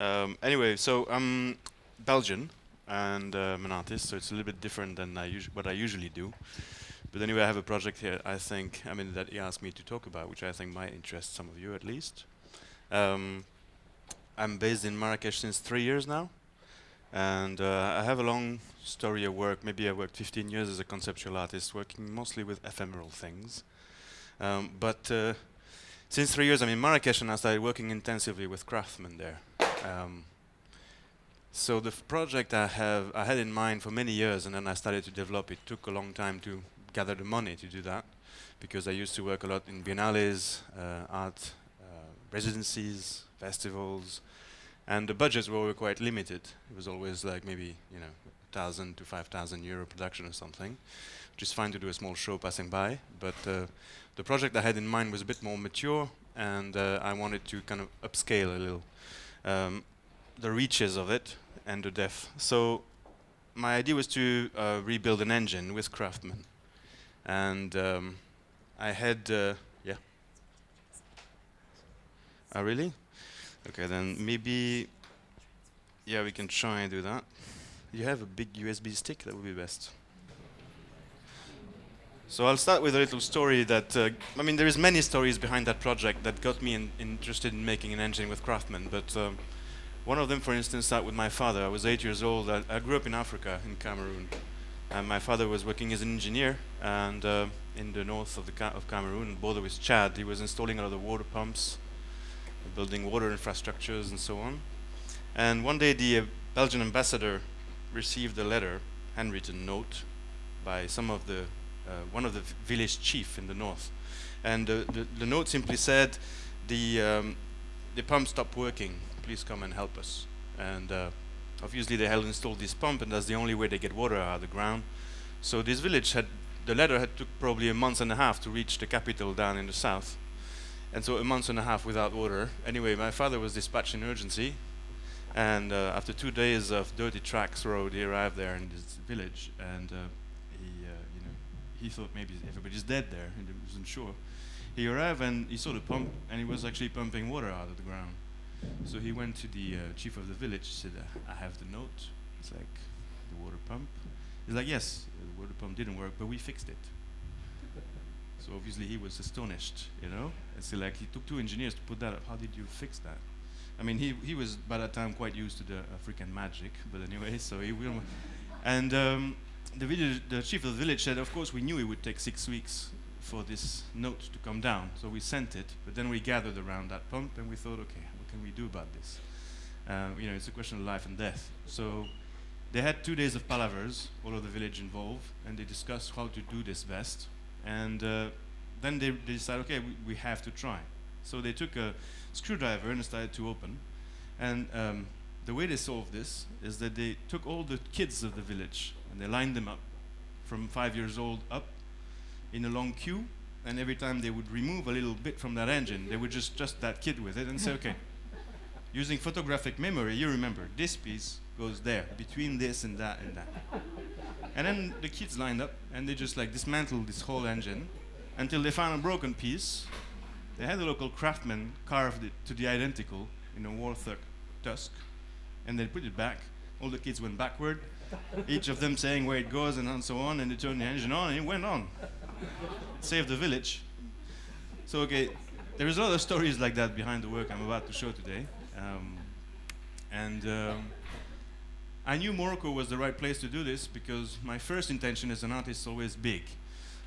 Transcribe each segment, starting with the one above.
Anyway, so I'm Belgian and I'm an artist, so it's a little bit different than what I usually do. But anyway, I have a project here. That he asked me to talk about, which I think might interest some of you at least. Um, I'm based in Marrakesh since 3 years now, and I have a long story of work. Maybe I worked 15 years as a conceptual artist, working mostly with ephemeral things. But since 3 years, I'm in Marrakesh, and I started working intensively with craftsmen there. Um, So the project I had in mind for many years, and then I started to develop. It took a long time to gather the money to do that, because I used to work a lot in biennales, art residencies, festivals, and the budgets were quite limited. It was always like maybe 1,000 to 5,000 euro production or something, which is fine to do a small show passing by. But the project I had in mind was a bit more mature, and I wanted to kind of upscale a little. The reaches of it and the depth. So my idea was to rebuild an engine with craftsmen, and I had yeah. Oh really? Okay, then maybe yeah, we can try and do that. You have a big USB stick? That would be best. So I'll start with a little story that there is many stories behind that project that got me interested in making an engine with craftsmen, but. One of them, for instance, started with my father. I was 8 years old. I grew up in Africa, in Cameroon. And my father was working as an engineer, and in the north of of Cameroon, border with Chad, he was installing a lot of water pumps, building water infrastructures, and so on. And one day, the Belgian ambassador received a letter, handwritten note, by one of the village chief in the north. And the note simply said, the pump stopped working. Please come and help us. And obviously they had installed this pump, and that's the only way they get water out of the ground. So this village the letter had took probably a month and a half to reach the capital down in the south. And so a month and a half without water. Anyway, my father was dispatched in urgency, and after 2 days of dirty tracks road, he arrived there in this village, and he thought maybe everybody's dead there, and he wasn't sure. He arrived and he saw the pump, and he was actually pumping water out of the ground. So he went to the chief of the village. He said, "I have the note." It's like the water pump. He's like, "Yes, the water pump didn't work, but we fixed it." So obviously he was astonished. It's like he took two engineers to put that up. How did you fix that? I mean, he was by that time quite used to the African magic, but anyway, so he will. And the chief of the village said, "Of course, we knew it would take 6 weeks for this note to come down, so we sent it. But then we gathered around that pump, and we thought, okay, what can we do about this? It's a question of life and death." So they had 2 days of palavers, all of the village involved, and they discussed how to do this best. And then they decided, okay, we have to try. So they took a screwdriver and started to open. And the way they solved this is that they took all the kids of the village and they lined them up from 5 years old up in a long queue. And every time they would remove a little bit from that engine, they would just that kid with it and say, okay, using photographic memory, you remember this piece goes there, between this and that and that. And then the kids lined up and they just like dismantled this whole engine until they found a broken piece. They had a local craftsman carved it to the identical in a warthog tusk, and they put it back. All the kids went backward, each of them saying where it goes and so on, and they turned the engine on and it went on. Saved the village. So okay, there is a lot of stories like that behind the work I'm about to show today. I knew Morocco was the right place to do this because my first intention as an artist is always big.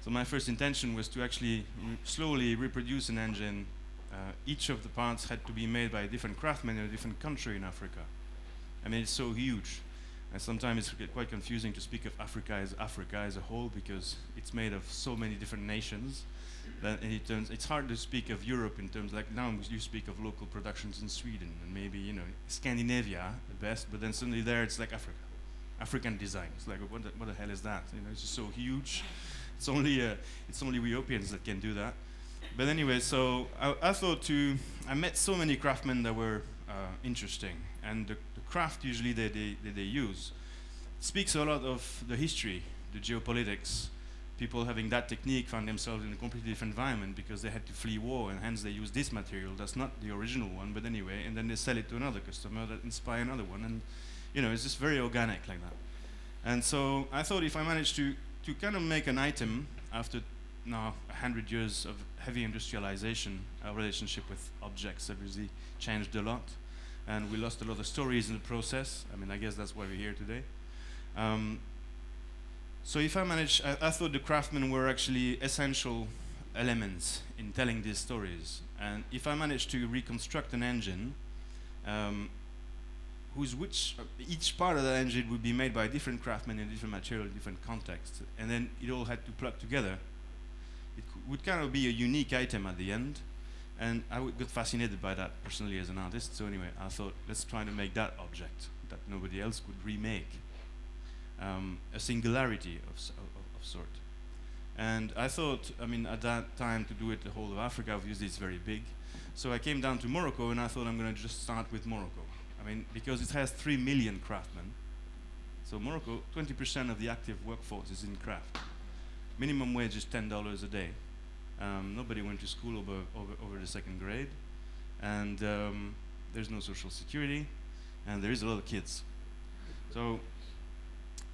So my first intention was to actually slowly reproduce an engine. Each of the parts had to be made by a different craftsman in a different country in Africa. I mean, it's so huge. And sometimes it's quite confusing to speak of Africa as a whole because it's made of so many different nations. It's hard to speak of Europe in terms like now you speak of local productions in Sweden and maybe Scandinavia at best, but then suddenly there it's like Africa, African design. It's like what the hell is that? It's just so huge. It's only we Europeans that can do that. But anyway, so I thought I met so many craftsmen that were interesting, and the craft usually they use speaks a lot of the history, the geopolitics. people having that technique found themselves in a completely different environment because they had to flee war, and hence they use this material that's not the original one, but anyway, and then they sell it to another customer that inspire another one, and it's just very organic like that. And so I thought if I managed to kind of make an item after now 100 years of heavy industrialization, our relationship with objects obviously changed a lot, and we lost a lot of stories in the process. I mean, I guess that's why we're here today. So if I managed, I thought the craftsmen were actually essential elements in telling these stories. And if I managed to reconstruct an engine, each part of that engine would be made by a different craftsman in a different material, in different context, and then it all had to plug together, it would kind of be a unique item at the end. And I got fascinated by that personally as an artist. So anyway, I thought, let's try to make that object that nobody else could remake. A singularity of sort. And I thought, I mean, at that time to do it the whole of Africa, obviously it's very big. So I came down to Morocco, and I thought I'm going to just start with Morocco. I mean, because it has 3 million craftsmen. So Morocco, 20% of the active workforce is in craft. Minimum wage is $10 a day. Nobody went to school over the second grade. And there's no social security. And there is a lot of kids. So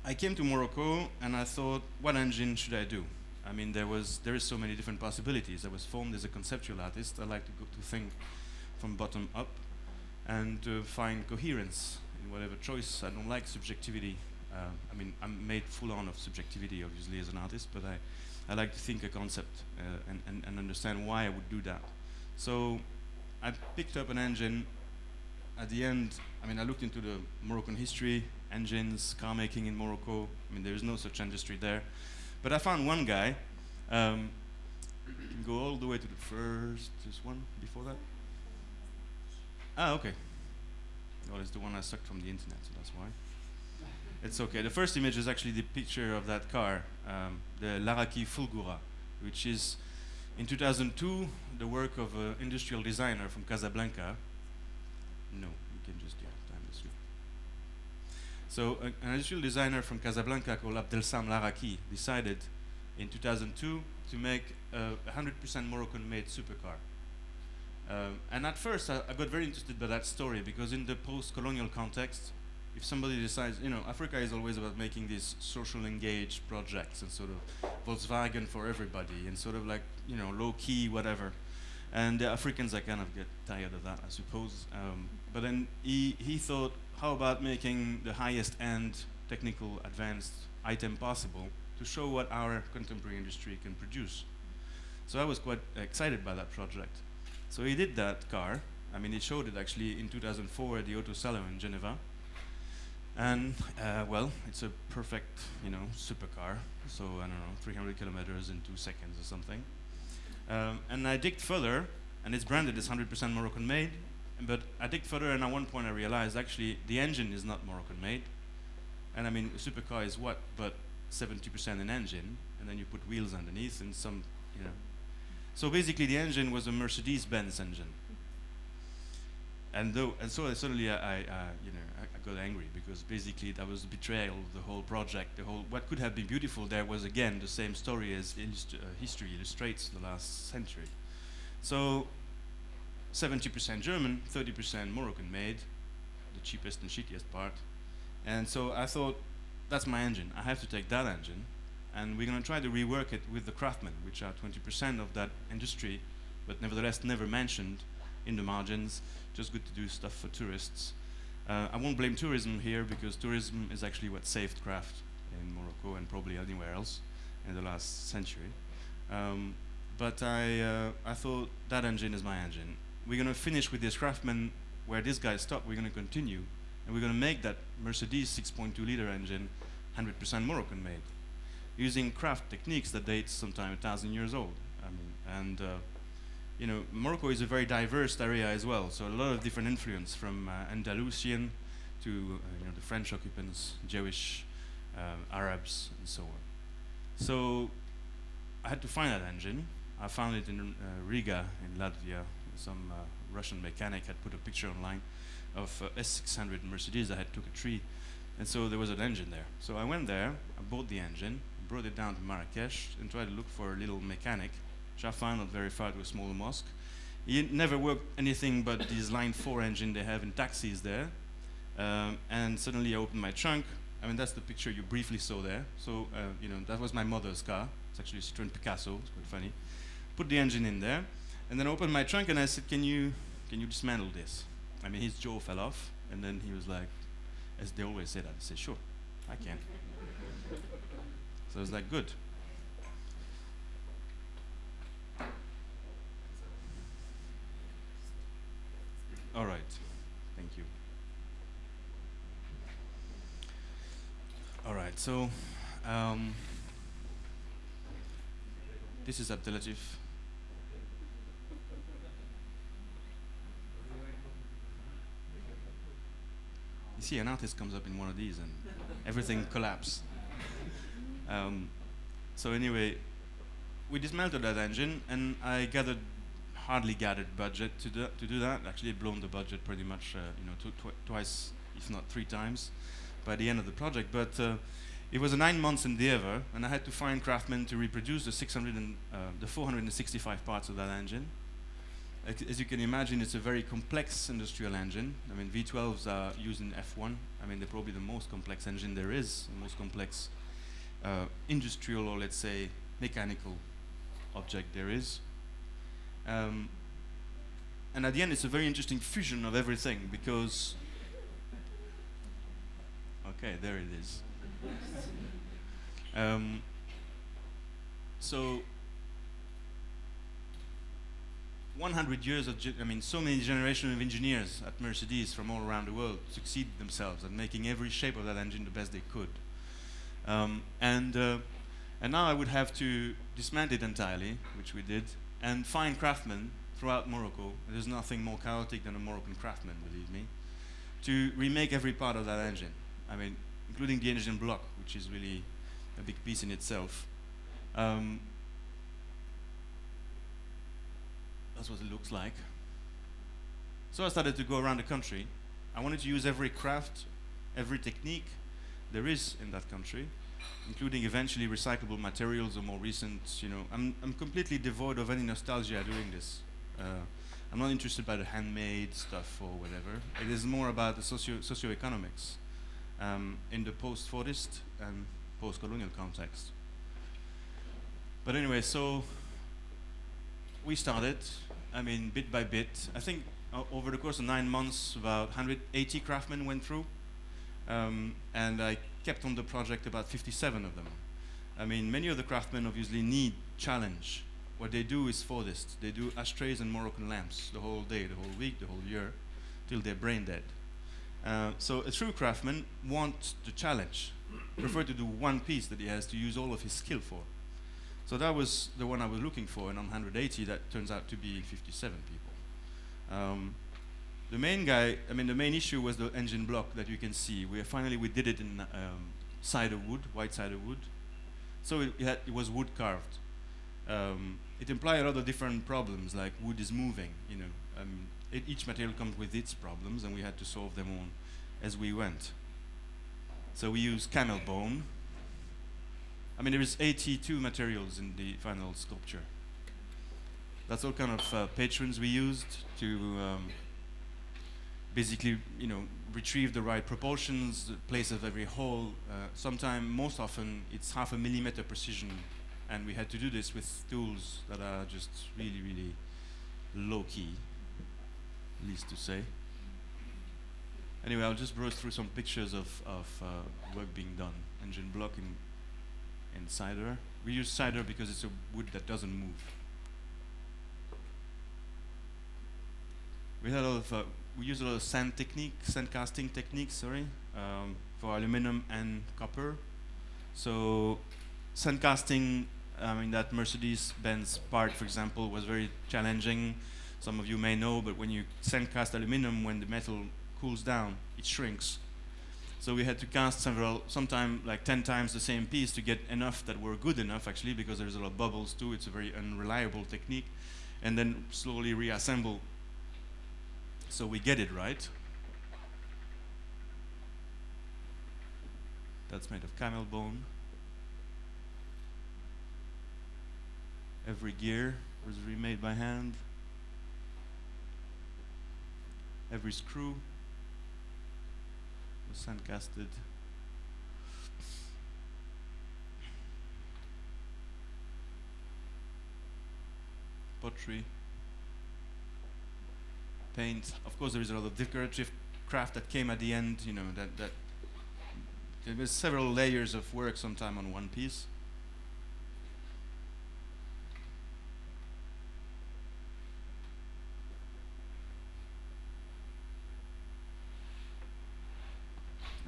I came to Morocco, and I thought, what engine should I do? I mean, there is so many different possibilities. I was formed as a conceptual artist. I like to think from bottom up and to find coherence in whatever choice. I don't like subjectivity. I mean, I'm made full on of subjectivity, obviously, as an artist, but I like to think a concept and understand why I would do that. So I picked up an engine. At the end, I mean, I looked into the Moroccan history, engines, car making in Morocco. I mean, there is no such industry there. But I found one guy. You can go all the way to the first. There's one before that. Ah, okay. Well, it's the one I sucked from the internet, so that's why. It's okay. The first image is actually the picture of that car, the Laraki Fulgura, which is, in 2002, the work of an industrial designer from Casablanca. No, you can just time this through. So an industrial designer from Casablanca called Abdelsam Laraki decided in 2002 to make a 100% Moroccan-made supercar. And at first I got very interested by that story, because in the post-colonial context, if somebody decides, Africa is always about making these social engaged projects and sort of Volkswagen for everybody and sort of like, low-key, whatever. And the Africans, I kind of get tired of that, I suppose. But then he thought, how about making the highest end technical advanced item possible to show what our contemporary industry can produce? So I was quite excited by that project. So he did that car. I mean, he showed it actually in 2004 at the Auto Salon in Geneva. And, well, it's a perfect, supercar. So, I don't know, 300 kilometers in 2 seconds or something. And I digged further, and it's branded as 100% Moroccan made. But I digged further, and at one point I realized actually the engine is not Moroccan made. And I mean, a supercar is what? But 70% an engine, and then you put wheels underneath and some, So basically, the engine was a Mercedes-Benz engine. And so suddenly I got angry, because basically that was the betrayal of the whole project. What could have been beautiful there was again the same story as history illustrates the last century. So 70% German, 30% Moroccan made, the cheapest and shittiest part. And so I thought, that's my engine. I have to take that engine, and we're going to try to rework it with the craftsmen, which are 20% of that industry, but nevertheless never mentioned in the margins, just good to do stuff for tourists. I won't blame tourism here, because tourism is actually what saved craft in Morocco and probably anywhere else in the last century. But I thought that engine is my engine. We're going to finish with this craftsman where this guy stopped. We're going to continue, and we're going to make that Mercedes 6.2 liter engine 100% Moroccan made, using craft techniques that date sometime 1,000 years old. I mean, and Morocco is a very diverse area as well, so a lot of different influence from Andalusian to the French occupants, Jewish, Arabs, and so on. So I had to find that engine. I found it in Riga in Latvia. Some Russian mechanic had put a picture online of S600 Mercedes that had took a tree, and so there was an engine there. So I went there, I bought the engine, brought it down to Marrakesh and tried to look for a little mechanic, which I found not very far to a small mosque. He never worked anything but this Line 4 engine they have in taxis there. And suddenly I opened my trunk. I mean, that's the picture you briefly saw there. So, that was my mother's car. It's actually a Citroën Picasso. It's quite funny. Put the engine in there, and then I opened my trunk and I said, can you dismantle this? I mean, his jaw fell off, and then he was like, as they always say that, I said, sure, I can. So I was like, good. All right, thank you. All right, so this is Abdelatif. You see, an artist comes up in one of these and everything collapses. So anyway, we dismantled that engine, and I hardly gathered budget to do that. Actually, it blown the budget pretty much, twice, if not 3 times, by the end of the project. But it was a 9 months endeavor, and I had to find craftsmen to reproduce the 465 parts of that engine. As you can imagine, it's a very complex industrial engine. I mean, V12s are used in F1. I mean, they're probably the most complex engine there is, the most complex industrial, or let's say mechanical object there is. And at the end, it's a very interesting fusion of everything, because okay, there it is. So 100 years of, so many generations of engineers at Mercedes from all around the world succeeded themselves at making every shape of that engine the best they could. And now I would have to dismantle it entirely, which we did, and find craftsmen throughout Morocco. There's nothing more chaotic than a Moroccan craftsman, believe me, to remake every part of that engine. I mean, including the engine block, which is really a big piece in itself. That's what it looks like. So I started to go around the country. I wanted to use every craft, every technique there is in that country, including eventually recyclable materials or more recent, I'm completely devoid of any nostalgia doing this. I'm not interested by the handmade stuff or whatever. It is more about the socioeconomics in the post-Fordist and post-colonial context. But anyway, so we started, bit by bit. I think over the course of 9 months, about 180 craftsmen went through. And I kept on the project about 57 of them. Many of the craftsmen obviously need challenge. What they do is Fordist. They do ashtrays and Moroccan lamps the whole day, the whole week, the whole year, till they're brain dead. So a true craftsman wants the challenge, prefer to do one piece that he has to use all of his skill for. So that was the one I was looking for, and on 180 that turns out to be 57 people. The main issue was the engine block that you can see. We did it in cider wood, white cider wood. So it was wood carved. It implied a lot of different problems, like wood is moving, each material comes with its problems, and we had to solve them all as we went. So we used camel bone. There is 82 materials in the final sculpture. That's all kind of patrons we used to basically, retrieve the right proportions, the place of every hole. Most often, it's 0.5 millimeter precision, and we had to do this with tools that are just really, really low-key, least to say. Anyway, I'll just browse through some pictures of work being done. Engine block in cider. We use cider because it's a wood that doesn't move. We use a lot of sand casting techniques, for aluminum and copper. So sand casting, that Mercedes-Benz part, for example, was very challenging. Some of you may know, but when you sand cast aluminum, when the metal cools down, it shrinks. So we had to cast sometimes like 10 times the same piece to get enough that were good enough, actually, because there's a lot of bubbles too. It's a very unreliable technique. And then slowly reassemble so we get it right. That's made of camel bone. Every gear was remade by hand. Every screw was sandcasted. Pottery, paint. Of course, there is a lot of decorative craft that came at the end. You know that there was several layers of work sometime on one piece.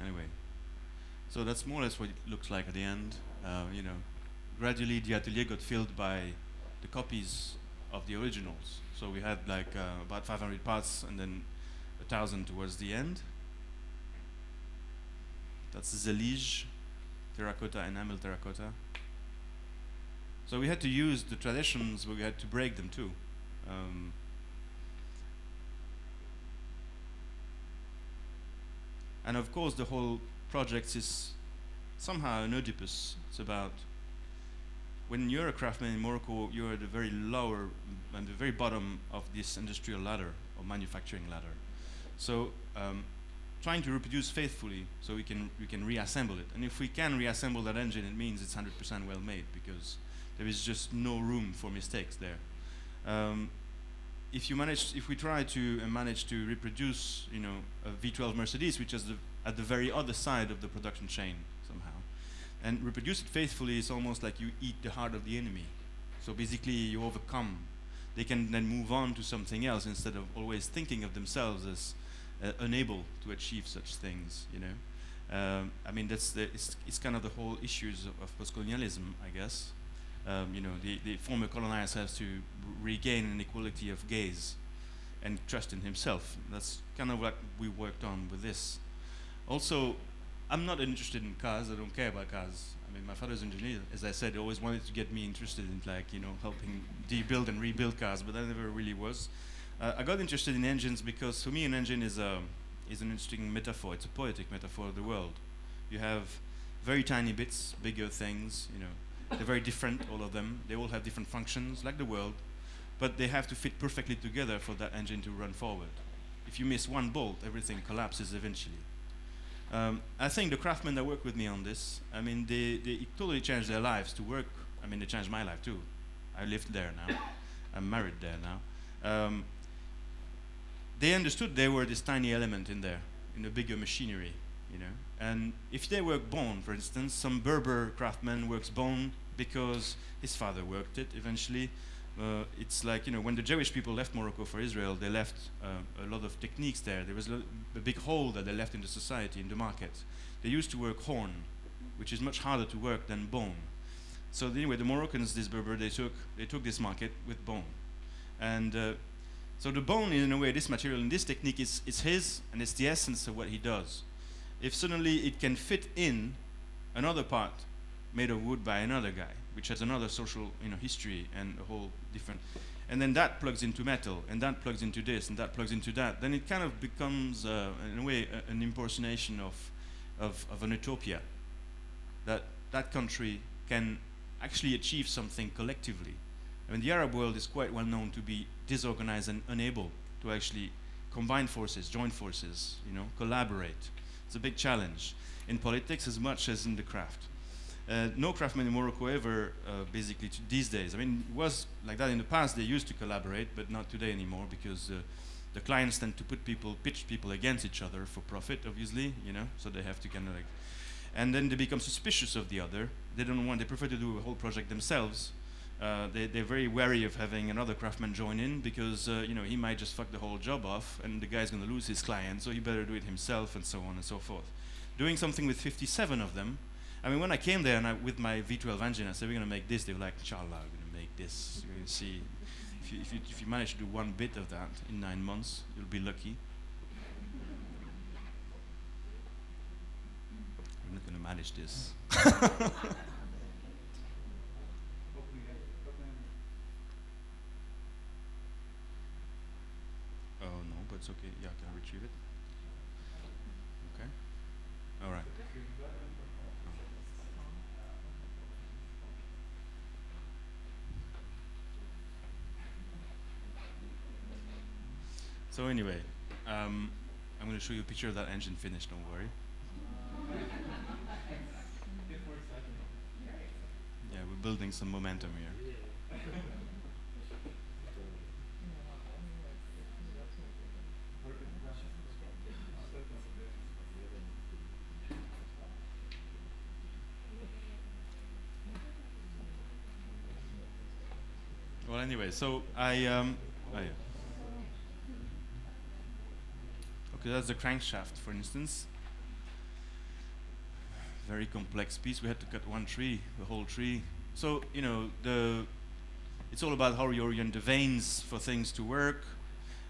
Anyway, so that's more or less what it looks like at the end. You know, gradually the atelier got filled by the copies of the originals. So we had like about 500 parts and then 1,000 towards the end. That's Zelige, terracotta, enamel terracotta. So we had to use the traditions, but we had to break them too. And of course, the whole project is somehow an Oedipus. It's about when you're a craftsman in Morocco, you're at the very lower and the very bottom of this industrial ladder or manufacturing ladder. So trying to reproduce faithfully so we can reassemble it. And if we can reassemble that engine, it means it's 100% well made because there is just no room for mistakes there. If we try to manage to reproduce, you know, a V12 Mercedes, which is at the very other side of the production chain somehow, and reproduce it faithfully, it's almost like you eat the heart of the enemy. So basically, you overcome. They can then move on to something else instead of always thinking of themselves as unable to achieve such things. You know, I mean it's kind of the whole issues of post-colonialism, I guess. You know, the former colonizer has to regain an equality of gaze and trust in himself. That's kind of what we worked on with this. Also, I'm not interested in cars. I don't care about cars. I mean, my father's an engineer. As I said, he always wanted to get me interested in, like, you know, helping debuild and rebuild cars, but I never really was. I got interested in engines because, for me, an engine is an interesting metaphor. It's a poetic metaphor of the world. You have very tiny bits, bigger things, you know. They're very different, all of them. They all have different functions, like the world, but they have to fit perfectly together for that engine to run forward. If you miss one bolt, everything collapses eventually. I think the craftsmen that work with me on this, I mean, they totally changed their lives to work. I mean, they changed my life too. I lived there now. I'm married there now. They understood they were this tiny element in there, in a bigger machinery, you know. And if they work bone, for instance, some Berber craftsman works bone because his father worked it eventually. It's like, you know, when the Jewish people left Morocco for Israel, they left a lot of techniques there. There was a big hole that they left in the society, in the market. They used to work horn, which is much harder to work than bone. So anyway, the Moroccans, this Berber, they took this market with bone. And so the bone, in a way, this material and this technique is his, and it's the essence of what he does. If suddenly it can fit in another part made of wood by another guy, which has another social, you know, history and a whole different, and then that plugs into metal, and that plugs into this, and that plugs into that, then it kind of becomes, in a way, an impersonation of an utopia. That country can actually achieve something collectively. I mean, the Arab world is quite well known to be disorganized and unable to actually combine forces, join forces, you know, collaborate. It's a big challenge in politics as much as in the craft. No craftsman in Morocco ever, basically, these days. I mean, it was like that in the past. They used to collaborate, but not today anymore because the clients tend to pitch people against each other for profit, obviously, you know. So they have to kind of like, and then they become suspicious of the other. They don't want. They prefer to do a whole project themselves. They're very wary of having another craftsman join in because you know, he might just fuck the whole job off, and the guy's going to lose his client, so he better do it himself, and so on and so forth. Doing something with 57 of them. I mean, when I came there and with my V12 engine, I said, we're going to make this. They were like, inshallah, we're going to make this. You're going to see. If you manage to do one bit of that in 9 months, you'll be lucky. I'm not going to manage this. Oh, no, but it's okay. Yeah, can I retrieve it? Okay. All right. So anyway, I'm going to show you a picture of that engine finished. Don't worry. Yeah, we're building some momentum here. Well, anyway, so oh yeah. Okay, that's the crankshaft, for instance. Very complex piece. We had to cut one tree, the whole tree. So it's all about how you orient the veins for things to work.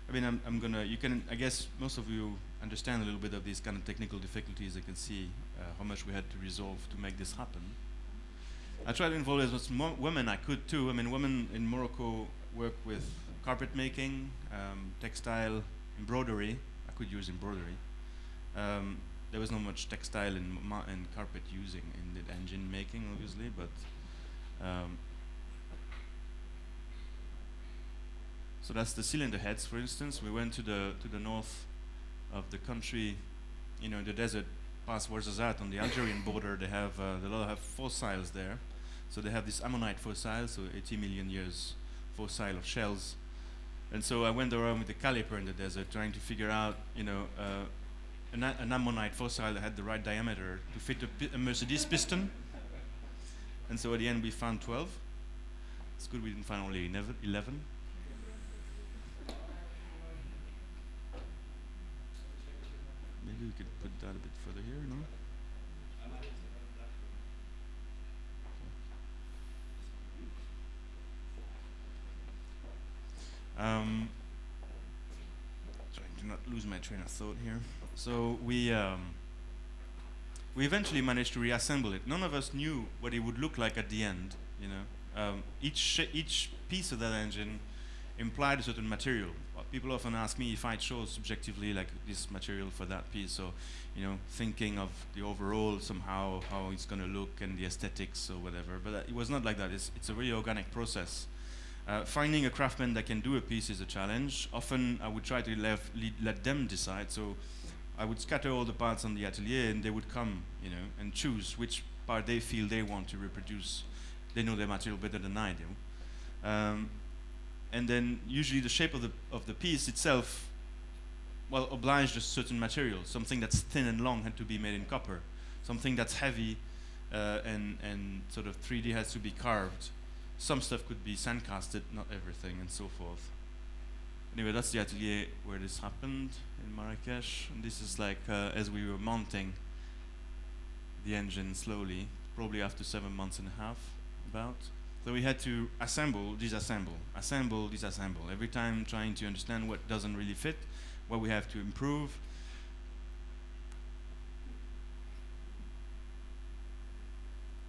I mean, I'm gonna. You can. I guess most of you understand a little bit of these kind of technical difficulties. I can see how much we had to resolve to make this happen. I tried to involve as much women I could too. I mean, women in Morocco work with carpet making, textile, embroidery. I could use embroidery. There was not much textile and carpet using in the engine making, obviously, but so that's the cylinder heads, for instance. We went to the north of the country, the desert, past Ouarzazate on the Algerian border. They have fossils there, so they have this ammonite fossil, so 80 million years fossil of shells. And so I went around with a caliper in the desert, trying to figure out, an ammonite fossil that had the right diameter to fit a Mercedes piston. And so at the end we found 12. It's good we didn't find only 11. Maybe we could put that a bit further here, no? Trying to not lose my train of thought here. So we eventually managed to reassemble it. None of us knew what it would look like at the end. Each piece of that engine implied a certain material. People often ask me if I chose subjectively like this material for that piece. So, thinking of the overall somehow how it's going to look and the aesthetics or whatever. But it was not like that. It's a really organic process. Finding a craftsman that can do a piece is a challenge. Often I would try to let them decide. So I would scatter all the parts on the atelier and they would come, and choose which part they feel they want to reproduce. They know their material better than I do. And then usually the shape of the piece itself, obliged a certain material. Something that's thin and long had to be made in copper. Something that's heavy and sort of 3D has to be carved. Some stuff could be sandcasted, not everything, and so forth. Anyway, that's the atelier where this happened in Marrakesh. And this is like as we were mounting the engine slowly, probably after 7 months and a half, about. So we had to assemble, disassemble, assemble, disassemble. Every time trying to understand what doesn't really fit, what we have to improve.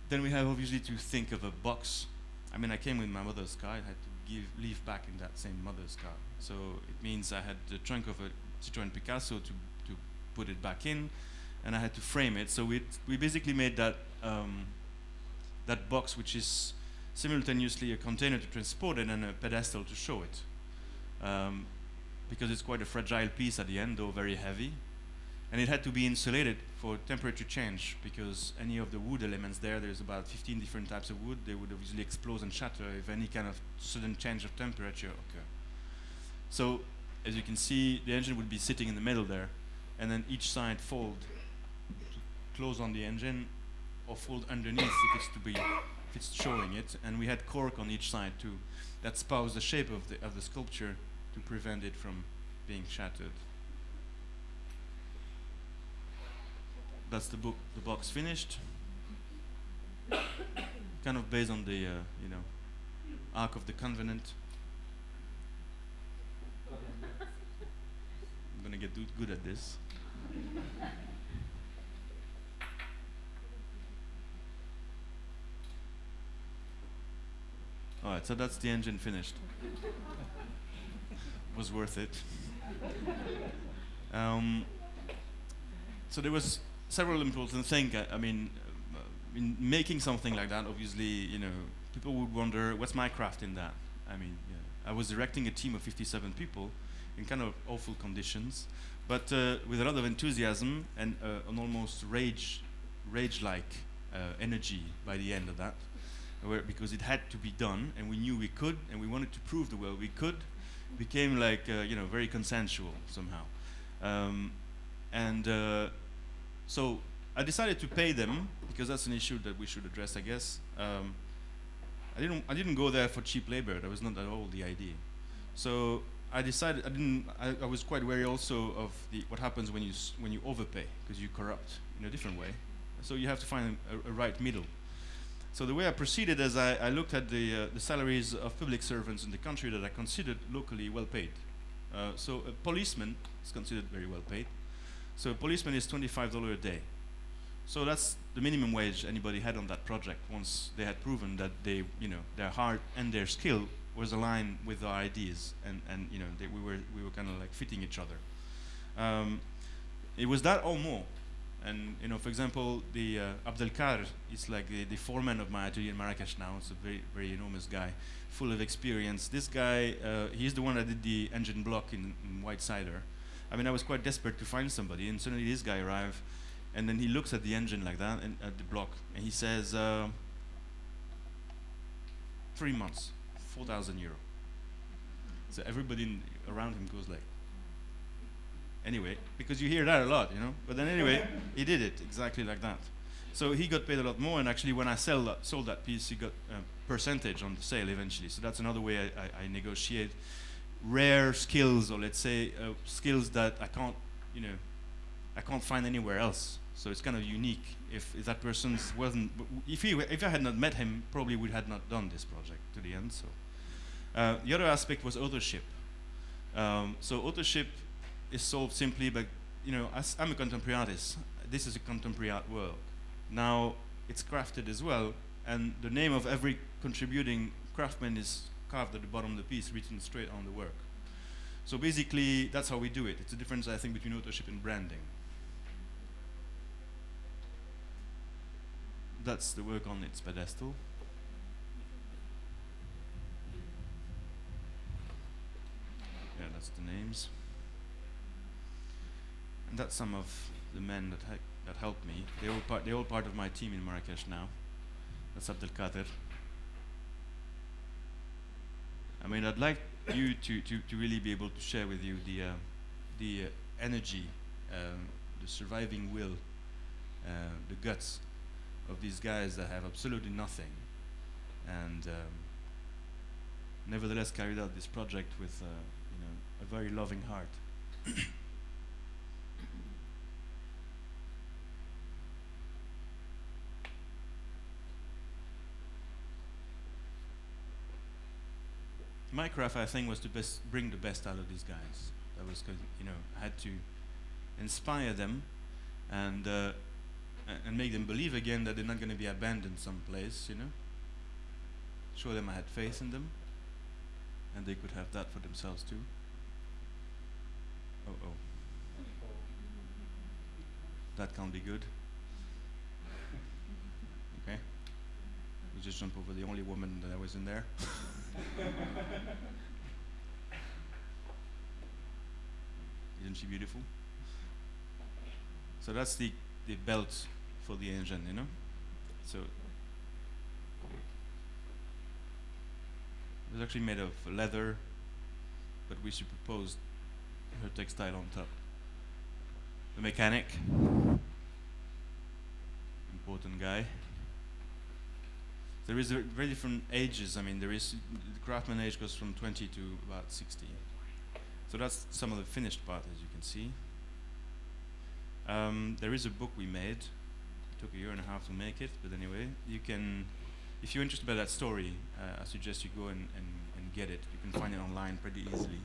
Then we have obviously to think of a box. I mean, I came with my mother's car. I had to leave back in that same mother's car. So it means I had the trunk of a Citroën Picasso to put it back in, and I had to frame it. So we basically made that that box, which is simultaneously a container to transport it and a pedestal to show it, because it's quite a fragile piece at the end, though very heavy. And it had to be insulated for temperature change, because any of the wood elements there's about 15 different types of wood. They would obviously explode and shatter if any kind of sudden change of temperature occur. So, as you can see, the engine would be sitting in the middle there, and then each side fold to close on the engine, or fold underneath if it's showing it. And we had cork on each side too, that spouse the shape of the sculpture to prevent it from being shattered. That's the box finished. Kind of based on the Ark of the Covenant. I'm gonna get good at this. Alright, so that's the engine finished. Was worth it. So there was several important things. I mean, in making something like that, obviously, people would wonder, what's my craft in that? I mean, I was directing a team of 57 people, in kind of awful conditions, but with a lot of enthusiasm and an almost rage-like energy by the end of that, because it had to be done, and we knew we could, and we wanted to prove the world we could. Became like very consensual somehow, and so I decided to pay them, because that's an issue that we should address, I guess. I didn't go there for cheap labor. That was not at all the idea. So I decided I was quite wary also of what happens when you overpay, because you corrupt in a different way. So you have to find a right middle. So the way I proceeded is I looked at the salaries of public servants in the country that I considered locally well paid. So a policeman is considered very well paid. So a policeman is $25 a day. So that's the minimum wage anybody had on that project once they had proven that their heart and their skill was aligned with our ideas, and we were kind of like fitting each other. It was that or more. And for example, the Abdelkader is like the foreman of my atelier in Marrakesh now. It's a very, very enormous guy, full of experience. This guy, he's the one that did the engine block in White Cider. I mean, I was quite desperate to find somebody, and suddenly this guy arrived, and then he looks at the engine like that, and at the block, and he says, 3 months, 4,000 euro. So everybody around him goes like, anyway, because you hear that a lot, But then anyway, he did it exactly like that. So he got paid a lot more, and actually when I sold that piece, he got a percentage on the sale eventually. So that's another way I negotiate rare skills, or let's say skills that I can't find anywhere else. So it's kind of unique. If that person wasn't, if I had not met him, probably we had not done this project to the end. So the other aspect was authorship. So authorship is solved simply by, as I'm a contemporary artist, this is a contemporary art work. Now, it's crafted as well, and the name of every contributing craftsman is carved at the bottom of the piece, written straight on the work. So basically, that's how we do it. It's a difference, I think, between authorship and branding. That's the work on its pedestal. Yeah, that's the names. And that's some of the men that helped me. They're all part of my team in Marrakesh now. That's Abdelkader. I mean, I'd like you to really be able to share with you the energy, the surviving will, the guts of these guys that have absolutely nothing, and nevertheless carried out this project with a very loving heart. My craft, I think, was to bring the best out of these guys. That was, I had to inspire them and make them believe again that they're not going to be abandoned someplace, Show them I had faith in them, and they could have that for themselves too. Oh. That can't be good. Okay. We just jump over the only woman that was in there. Isn't she beautiful? So that's the belt for the engine, So it was actually made of leather, but we superposed her textile on top. The mechanic, important guy. There is very different ages. I mean, the craftsman age goes from 20 to about 60. So that's some of the finished part, as you can see. There is a book we made. It took 1.5 years to make it, but anyway, you can, if you're interested by that story, I suggest you go and get it. You can find it online pretty easily.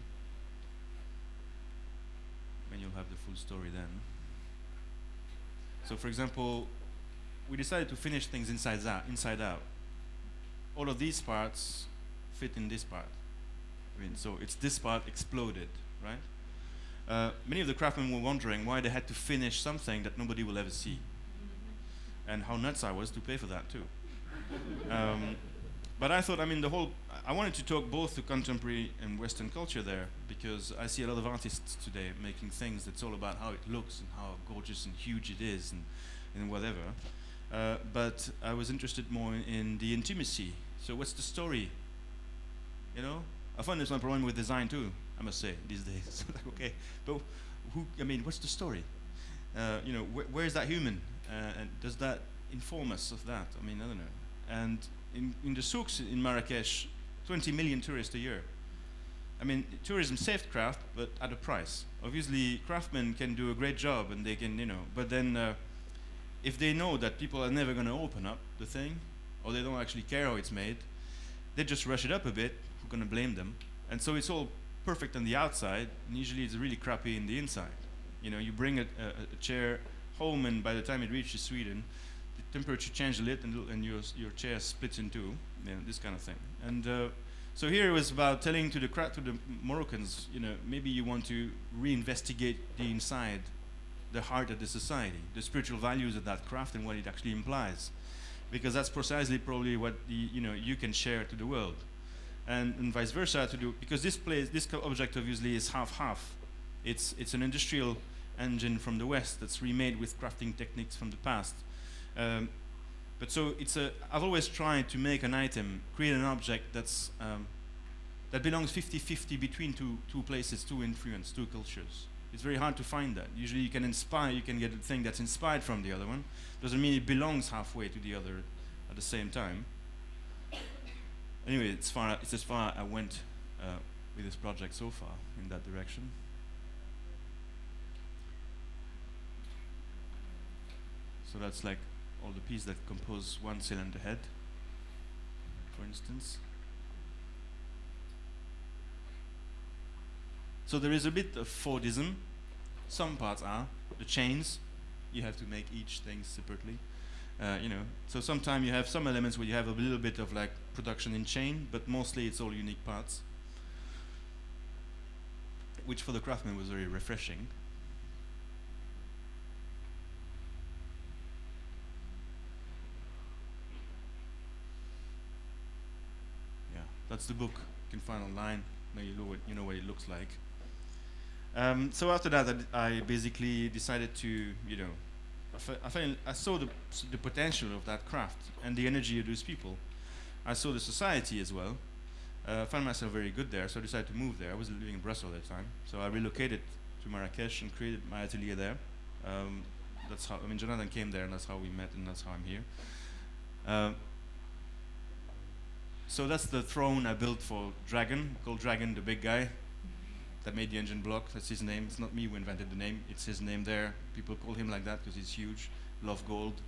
And you'll have the full story then. So for example, we decided to finish things inside out. All of these parts fit in this part. I mean, so it's this part exploded, right? Many of the craftsmen were wondering why they had to finish something that nobody will ever see. And how nuts I was to pay for that too. But I thought, I mean, I wanted to talk both to contemporary and Western culture there, because I see a lot of artists today making things that's all about how it looks and how gorgeous and huge it is and whatever. But I was interested more in the intimacy. So what's the story? You know? I find there's one problem with design too, I must say, these days. Like, okay, but what's the story? Where is that human? And does that inform us of that? I mean, I don't know. And in the souks in Marrakesh, 20 million tourists a year. I mean, tourism saved craft, but at a price. Obviously, craftsmen can do a great job, and they can, but then if they know that people are never going to open up the thing, or they don't actually care how it's made, they just rush it up a bit. Who's going to blame them? And so it's all perfect on the outside, and usually it's really crappy in the inside. You bring a chair home, and by the time it reaches Sweden, the temperature changes a little, and your chair splits in two. This kind of thing. And so here it was about telling to the Moroccans, maybe you want to reinvestigate the inside, the heart of the society, the spiritual values of that craft and what it actually implies, because that's precisely probably what you can share to the world, and vice versa because this object obviously is half. It's an industrial engine from the West that's remade with crafting techniques from the past. But so I've always tried to make an item, create an object that belongs 50-50 between two places, two influences, two cultures. It's very hard to find that. Usually you can get a thing that's inspired from the other one. Doesn't mean it belongs halfway to the other at the same time. Anyway, it's as far I went with this project so far in that direction. So that's like all the pieces that compose one cylinder head, for instance. So there is a bit of Fordism. Some parts are. The chains, you have to make each thing separately. So sometimes you have some elements where you have a little bit of like production in chain, but mostly it's all unique parts, which for the craftsman was very refreshing. That's the book you can find online. Now you know what it looks like. So after that, I basically decided to, I saw the potential of that craft and the energy of those people. I saw the society as well. I found myself very good there, so I decided to move there. I was living in Brussels at the time, so I relocated to Marrakesh and created my atelier there. That's how, Jonathan came there, and that's how we met, and that's how I'm here. So that's the throne I built for Dragon, called Dragon, the big guy that made the engine block. That's his name. It's not me who invented the name. It's his name there. People call him like that because he's huge. Love gold.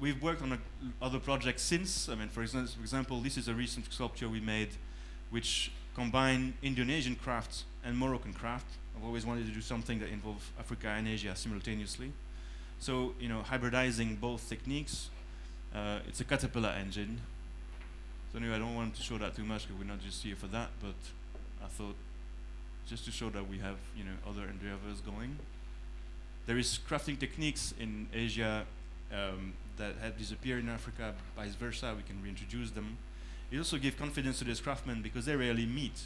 We've worked on other projects since. For example, this is a recent sculpture we made which combine Indonesian craft and Moroccan craft. I've always wanted to do something that involves Africa and Asia simultaneously. So, hybridizing both techniques. It's a caterpillar engine. So anyway, I don't want to show that too much because we're not just here for that, but I thought just to show that we have, other endeavors going. There is crafting techniques in Asia that had disappeared in Africa, vice versa, we can reintroduce them. It also gives confidence to these craftsmen because they rarely meet,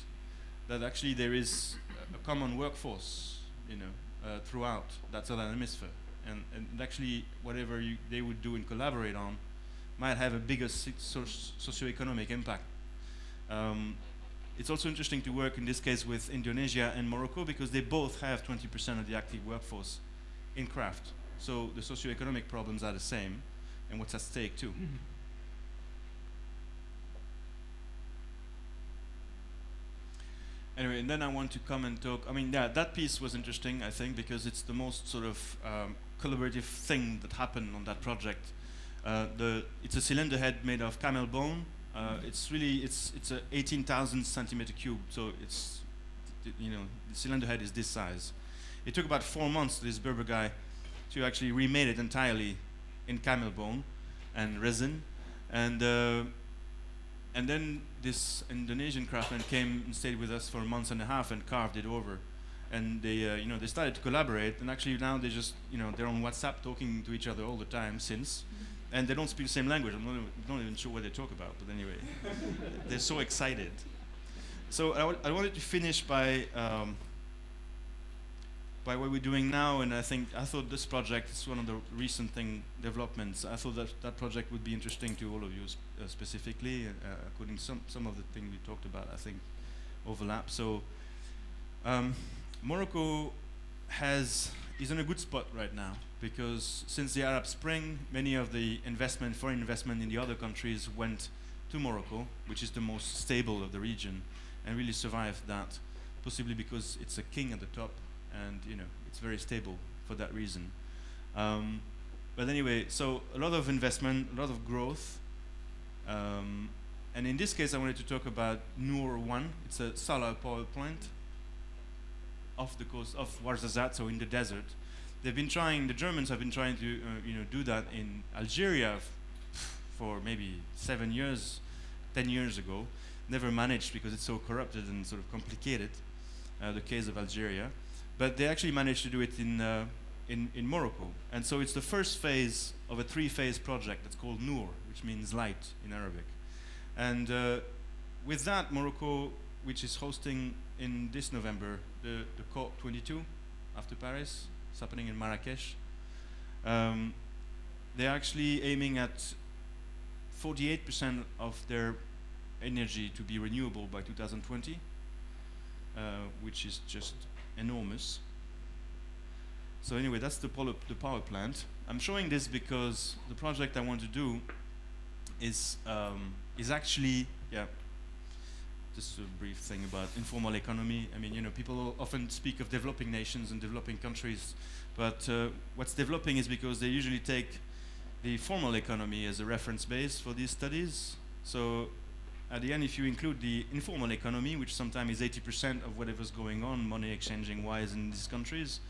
that actually there is a common workforce, throughout that southern hemisphere. And actually, whatever they would do and collaborate on might have a bigger socioeconomic impact. It's also interesting to work in this case with Indonesia and Morocco because they both have 20% of the active workforce in craft. So the socioeconomic problems are the same, and what's at stake too. Mm-hmm. Anyway, and then I want to come and talk. That piece was interesting, I think, because it's the most sort of collaborative thing that happened on that project. It's a cylinder head made of camel bone. It's a 18,000 centimeter cube, so the cylinder head is this size. It took about 4 months to this Berber guy to actually remade it entirely in camel bone and resin, and then this Indonesian craftsman came and stayed with us for a month and a half and carved it over. And they started to collaborate, and actually now they just, they're on WhatsApp talking to each other all the time since. and they don't speak the same language. I'm not even sure what they talk about, but anyway, they're so excited. So I wanted to finish by what we're doing now, and I thought this project is one of the recent developments. I thought that project would be interesting to all of you specifically, according to some of the things we talked about, I think overlap. So Morocco is in a good spot right now, because since the Arab Spring, many of the foreign investment in the other countries went to Morocco, which is the most stable of the region, and really survived that, possibly because it's a king at the top, and it's very stable for that reason. But anyway, so a lot of investment, a lot of growth, and in this case I wanted to talk about Noor 1. It's a solar power plant off the coast of Ouarzazate, so in the desert. The Germans have been trying to do that in Algeria for maybe 7 years, 10 years ago. Never managed because it's so corrupted and sort of complicated, the case of Algeria. But they actually managed to do it in Morocco. And so it's the first phase of a 3-phase project that's called Noor, which means light in Arabic. And with that, Morocco, which is hosting in this November the COP22 after Paris, it's happening in Marrakesh. They're actually aiming at 48% of their energy to be renewable by 2020, which is just enormous. So anyway, that's the power plant. I'm showing this because the project I want to do is actually, just a brief thing about informal economy. I mean, people often speak of developing nations and developing countries, but what's developing is because they usually take the formal economy as a reference base for these studies. So at the end, if you include the informal economy, which sometimes is 80% of whatever's going on, money exchanging wise in these countries,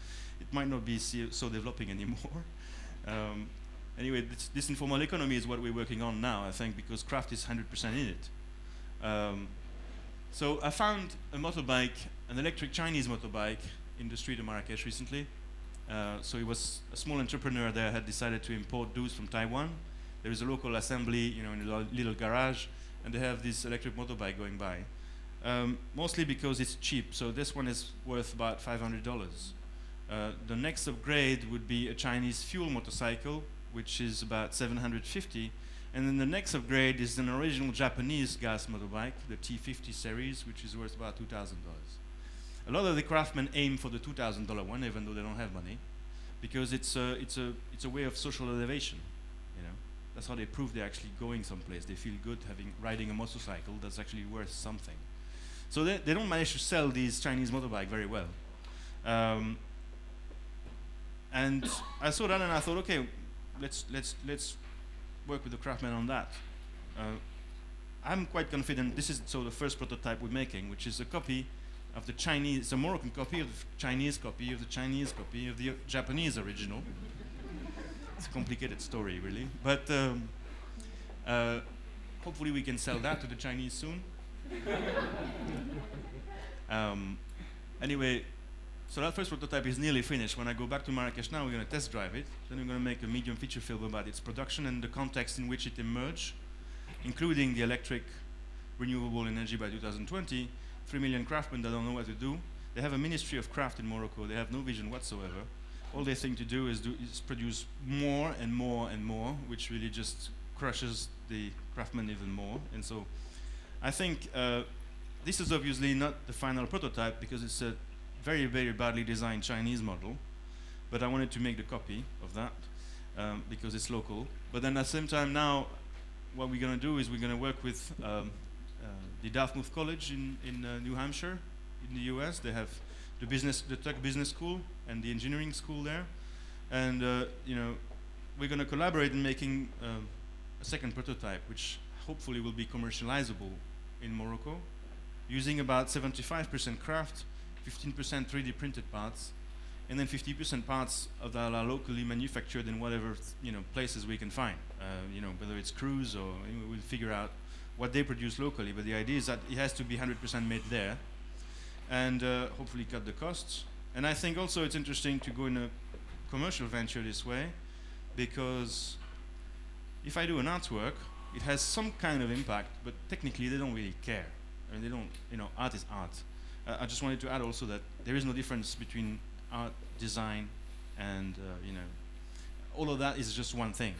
it might not be so developing anymore. Anyway, this informal economy is what we're working on now, I think, because craft is 100% in it. So I found a motorbike, an electric Chinese motorbike, in the street of Marrakesh recently. So it was a small entrepreneur there had decided to import those from Taiwan. There is a local assembly, in a little garage, and they have this electric motorbike going by. Mostly because it's cheap. So this one is worth about $500. The next upgrade would be a Chinese fuel motorcycle, which is about $750. And then the next upgrade is an original Japanese gas motorbike, the T50 series, which is worth about $2,000. A lot of the craftsmen aim for the $2,000 one, even though they don't have money, because it's a way of social elevation. That's how they prove they're actually going someplace. They feel good riding a motorcycle that's actually worth something. So they don't manage to sell these Chinese motorbike very well. And I saw that and I thought, okay, let's work with the craftsmen on that. I'm quite confident. This is the first prototype we're making, which is a copy of the Chinese. It's a Moroccan copy of the Chinese copy of the Chinese copy of the Japanese original. It's a complicated story, really. But hopefully we can sell that to the Chinese soon. Anyway, so that first prototype is nearly finished. When I go back to Marrakesh now, we're going to test drive it. Then we're going to make a medium feature film about its production and the context in which it emerged, including the electric renewable energy by 2020. 3 million craftsmen that don't know what to do. They have a ministry of craft in Morocco. They have no vision whatsoever. All they think to do is produce more and more and more, which really just crushes the craftsmen even more. And so I think this is obviously not the final prototype because it's a very, very badly designed Chinese model. But I wanted to make the copy of that because it's local. But then at the same time now, what we're going to do is we're going to work with the Dartmouth College in New Hampshire, in the US. They have the Tech Business School and the engineering school there. And we're going to collaborate in making a second prototype, which hopefully will be commercializable in Morocco, using about 75% craft, 15% 3D printed parts, and then 50% parts that are locally manufactured in whatever places we can find. Whether it's crews or we'll figure out what they produce locally. But the idea is that it has to be 100% made there, and hopefully cut the costs. And I think also it's interesting to go in a commercial venture this way, because if I do an artwork, it has some kind of impact, but technically they don't really care. I mean, they don't, art is art. I just wanted to add also that there is no difference between art, design, and, all of that is just one thing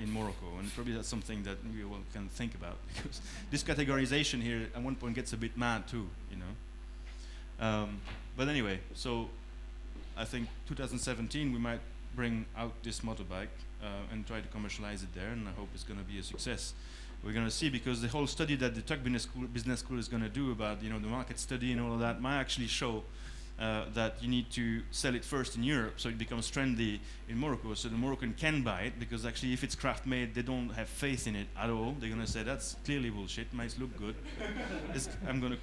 in Morocco, and probably that's something that we all can think about, because this categorization here at one point gets a bit mad too, But anyway, so I think 2017 we might bring out this motorbike and try to commercialize it there, and I hope it's going to be a success. We're going to see, because the whole study that the Tuck Business School is going to do about the market study and all of that might actually show that you need to sell it first in Europe so it becomes trendy in Morocco, so the Moroccan can buy it, because actually if it's craft made they don't have faith in it at all. They're going to say that's clearly bullshit, might look good. I'm going to,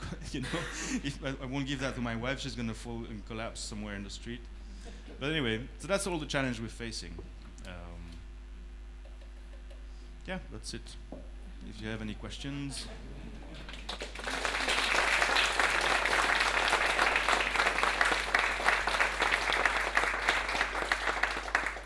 if I won't give that to my wife, she's going to fall and collapse somewhere in the street. But anyway, so that's all the challenge we're facing. Yeah, that's it. If you have any questions.